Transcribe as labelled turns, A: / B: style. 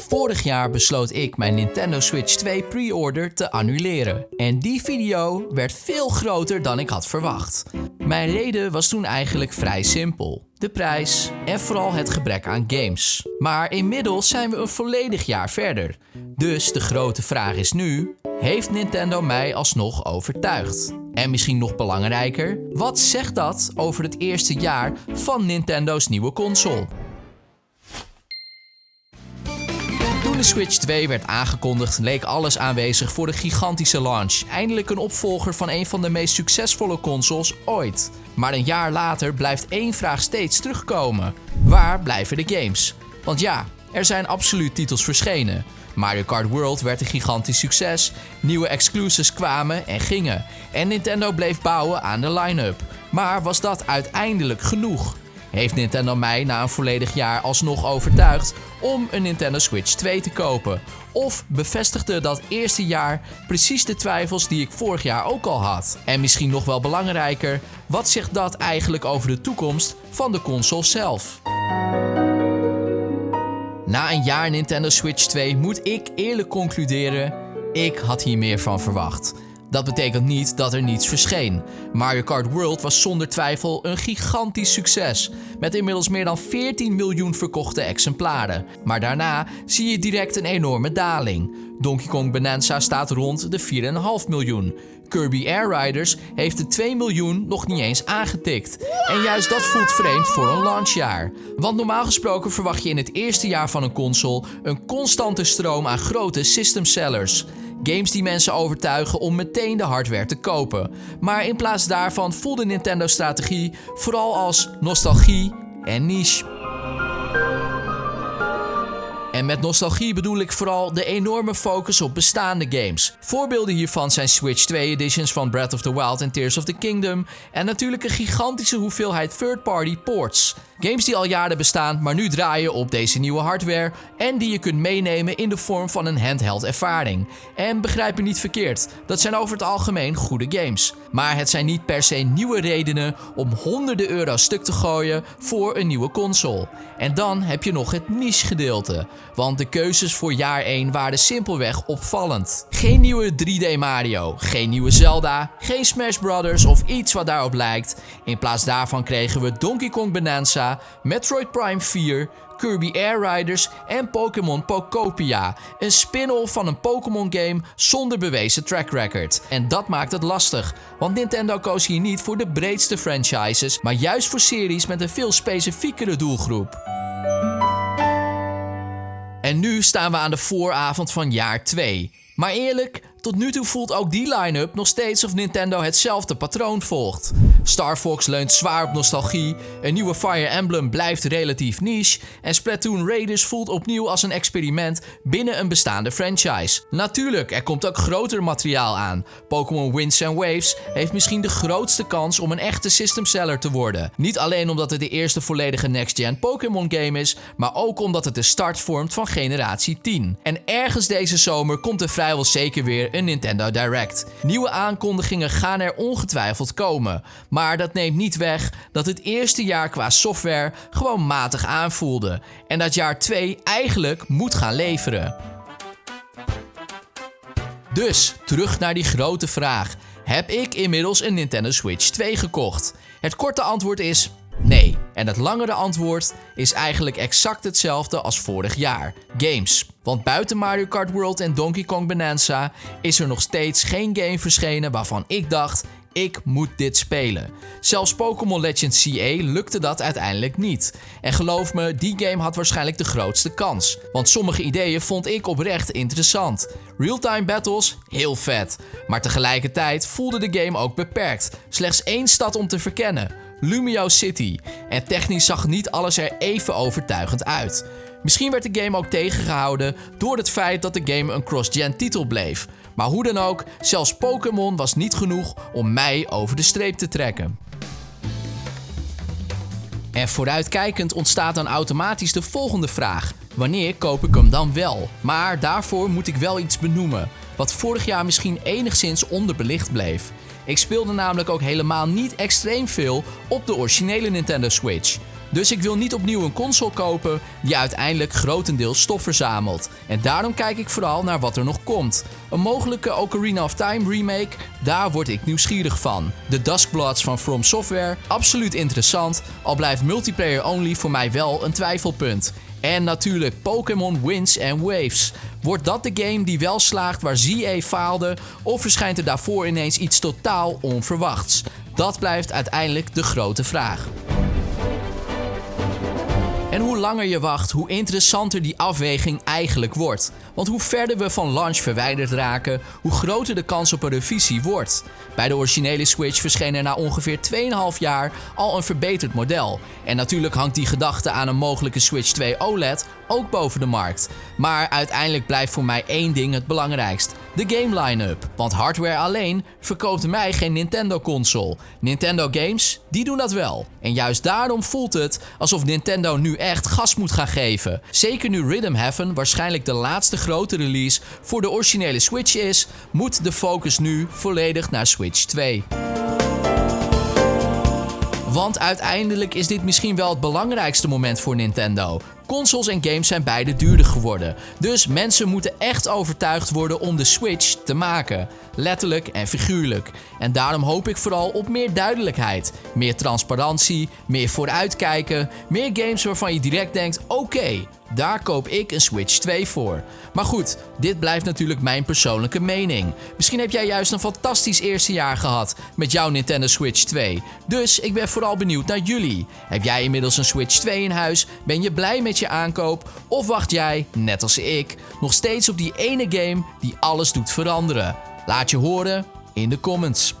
A: Vorig jaar besloot ik mijn Nintendo Switch 2 pre-order te annuleren. En die video werd veel groter dan ik had verwacht. Mijn reden was toen eigenlijk vrij simpel. De prijs en vooral het gebrek aan games. Maar inmiddels zijn we een volledig jaar verder. Dus de grote vraag is nu: heeft Nintendo mij alsnog overtuigd? En misschien nog belangrijker, wat zegt dat over het eerste jaar van Nintendo's nieuwe console? Toen de Switch 2 werd aangekondigd, leek alles aanwezig voor de gigantische launch. Eindelijk een opvolger van een van de meest succesvolle consoles ooit. Maar een jaar later blijft één vraag steeds terugkomen. Waar blijven de games? Want ja, er zijn absoluut titels verschenen. Mario Kart World werd een gigantisch succes, nieuwe exclusives kwamen en gingen. En Nintendo bleef bouwen aan de line-up. Maar was dat uiteindelijk genoeg? Heeft Nintendo mij na een volledig jaar alsnog overtuigd om een Nintendo Switch 2 te kopen? Of bevestigde dat eerste jaar precies de twijfels die ik vorig jaar ook al had? En misschien nog wel belangrijker, wat zegt dat eigenlijk over de toekomst van de console zelf? Na een jaar Nintendo Switch 2 moet ik eerlijk concluderen, ik had hier meer van verwacht. Dat betekent niet dat er niets verscheen. Mario Kart World was zonder twijfel een gigantisch succes, met inmiddels meer dan 14 miljoen verkochte exemplaren. Maar daarna zie je direct een enorme daling. Donkey Kong Bonanza staat rond de 4,5 miljoen. Kirby Air Riders heeft de 2 miljoen nog niet eens aangetikt. En juist dat voelt vreemd voor een launchjaar. Want normaal gesproken verwacht je in het eerste jaar van een console een constante stroom aan grote system sellers. Games die mensen overtuigen om meteen de hardware te kopen. Maar in plaats daarvan voelde Nintendo's strategie vooral als nostalgie en niche. En met nostalgie bedoel ik vooral de enorme focus op bestaande games. Voorbeelden hiervan zijn Switch 2 editions van Breath of the Wild en Tears of the Kingdom. En natuurlijk een gigantische hoeveelheid third-party ports. Games die al jaren bestaan, maar nu draaien op deze nieuwe hardware en die je kunt meenemen in de vorm van een handheld ervaring. En begrijp me niet verkeerd, dat zijn over het algemeen goede games. Maar het zijn niet per se nieuwe redenen om honderden euro's stuk te gooien voor een nieuwe console. En dan heb je nog het niche gedeelte, want de keuzes voor jaar 1 waren simpelweg opvallend. Geen nieuwe 3D Mario, geen nieuwe Zelda, geen Smash Brothers of iets wat daarop lijkt. In plaats daarvan kregen we Donkey Kong Bonanza, Metroid Prime 4, Kirby Air Riders en Pokémon Pokopia. Een spin-off van een Pokémon game zonder bewezen track record. En dat maakt het lastig, want Nintendo koos hier niet voor de breedste franchises, maar juist voor series met een veel specifiekere doelgroep. En nu staan we aan de vooravond van jaar 2. Maar eerlijk, tot nu toe voelt ook die line-up nog steeds of Nintendo hetzelfde patroon volgt. Star Fox leunt zwaar op nostalgie, een nieuwe Fire Emblem blijft relatief niche en Splatoon Raiders voelt opnieuw als een experiment binnen een bestaande franchise. Natuurlijk, er komt ook groter materiaal aan. Pokémon Winds and Waves heeft misschien de grootste kans om een echte system seller te worden. Niet alleen omdat het de eerste volledige next-gen Pokémon game is, maar ook omdat het de start vormt van generatie 10. En ergens deze zomer komt er vrijwel zeker weer een Nintendo Direct. Nieuwe aankondigingen gaan er ongetwijfeld komen, maar dat neemt niet weg dat het eerste jaar qua software gewoon matig aanvoelde en dat jaar 2 eigenlijk moet gaan leveren. Dus, terug naar die grote vraag. Heb ik inmiddels een Nintendo Switch 2 gekocht? Het korte antwoord is nee. En het langere antwoord is eigenlijk exact hetzelfde als vorig jaar. Games. Want buiten Mario Kart World en Donkey Kong Bonanza is er nog steeds geen game verschenen waarvan ik dacht, ik moet dit spelen. Zelfs Pokémon Legends CA lukte dat uiteindelijk niet. En geloof me, die game had waarschijnlijk de grootste kans. Want sommige ideeën vond ik oprecht interessant. Real-time battles, heel vet. Maar tegelijkertijd voelde de game ook beperkt. Slechts 1 stad om te verkennen. Lumio City. En technisch zag niet alles er even overtuigend uit. Misschien werd de game ook tegengehouden door het feit dat de game een cross-gen titel bleef. Maar hoe dan ook, zelfs Pokémon was niet genoeg om mij over de streep te trekken. En vooruitkijkend ontstaat dan automatisch de volgende vraag. Wanneer koop ik hem dan wel? Maar daarvoor moet ik wel iets benoemen, wat vorig jaar misschien enigszins onderbelicht bleef. Ik speelde namelijk ook helemaal niet extreem veel op de originele Nintendo Switch. Dus ik wil niet opnieuw een console kopen die uiteindelijk grotendeels stof verzamelt. En daarom kijk ik vooral naar wat er nog komt. Een mogelijke Ocarina of Time remake, daar word ik nieuwsgierig van. De Duskbloods van From Software, absoluut interessant, al blijft multiplayer only voor mij wel een twijfelpunt. En natuurlijk Pokémon Winds and Waves. Wordt dat de game die wel slaagt waar ZA faalde, of verschijnt er daarvoor ineens iets totaal onverwachts? Dat blijft uiteindelijk de grote vraag. En hoe langer je wacht, hoe interessanter die afweging eigenlijk wordt. Want hoe verder we van launch verwijderd raken, hoe groter de kans op een revisie wordt. Bij de originele Switch verscheen er na ongeveer 2,5 jaar al een verbeterd model. En natuurlijk hangt die gedachte aan een mogelijke Switch 2 OLED ook boven de markt. Maar uiteindelijk blijft voor mij één ding het belangrijkst: de game line-up. Want hardware alleen verkoopt mij geen Nintendo console. Nintendo games, die doen dat wel. En juist daarom voelt het alsof Nintendo nu echt gas moet gaan geven. Zeker nu Rhythm Heaven waarschijnlijk de laatste grote release voor de originele Switch is, moet de focus nu volledig naar Switch 2. Want uiteindelijk is dit misschien wel het belangrijkste moment voor Nintendo. Consoles en games zijn beide duurder geworden. Dus mensen moeten echt overtuigd worden om de Switch te maken. Letterlijk en figuurlijk. En daarom hoop ik vooral op meer duidelijkheid. Meer transparantie, meer vooruitkijken, meer games waarvan je direct denkt: oké, daar koop ik een Switch 2 voor. Maar goed, dit blijft natuurlijk mijn persoonlijke mening. Misschien heb jij juist een fantastisch eerste jaar gehad met jouw Nintendo Switch 2. Dus ik ben vooral benieuwd naar jullie. Heb jij inmiddels een Switch 2 in huis? Ben je blij met je aankoop? Of wacht jij, net als ik, nog steeds op die ene game die alles doet veranderen? Laat je horen in de comments.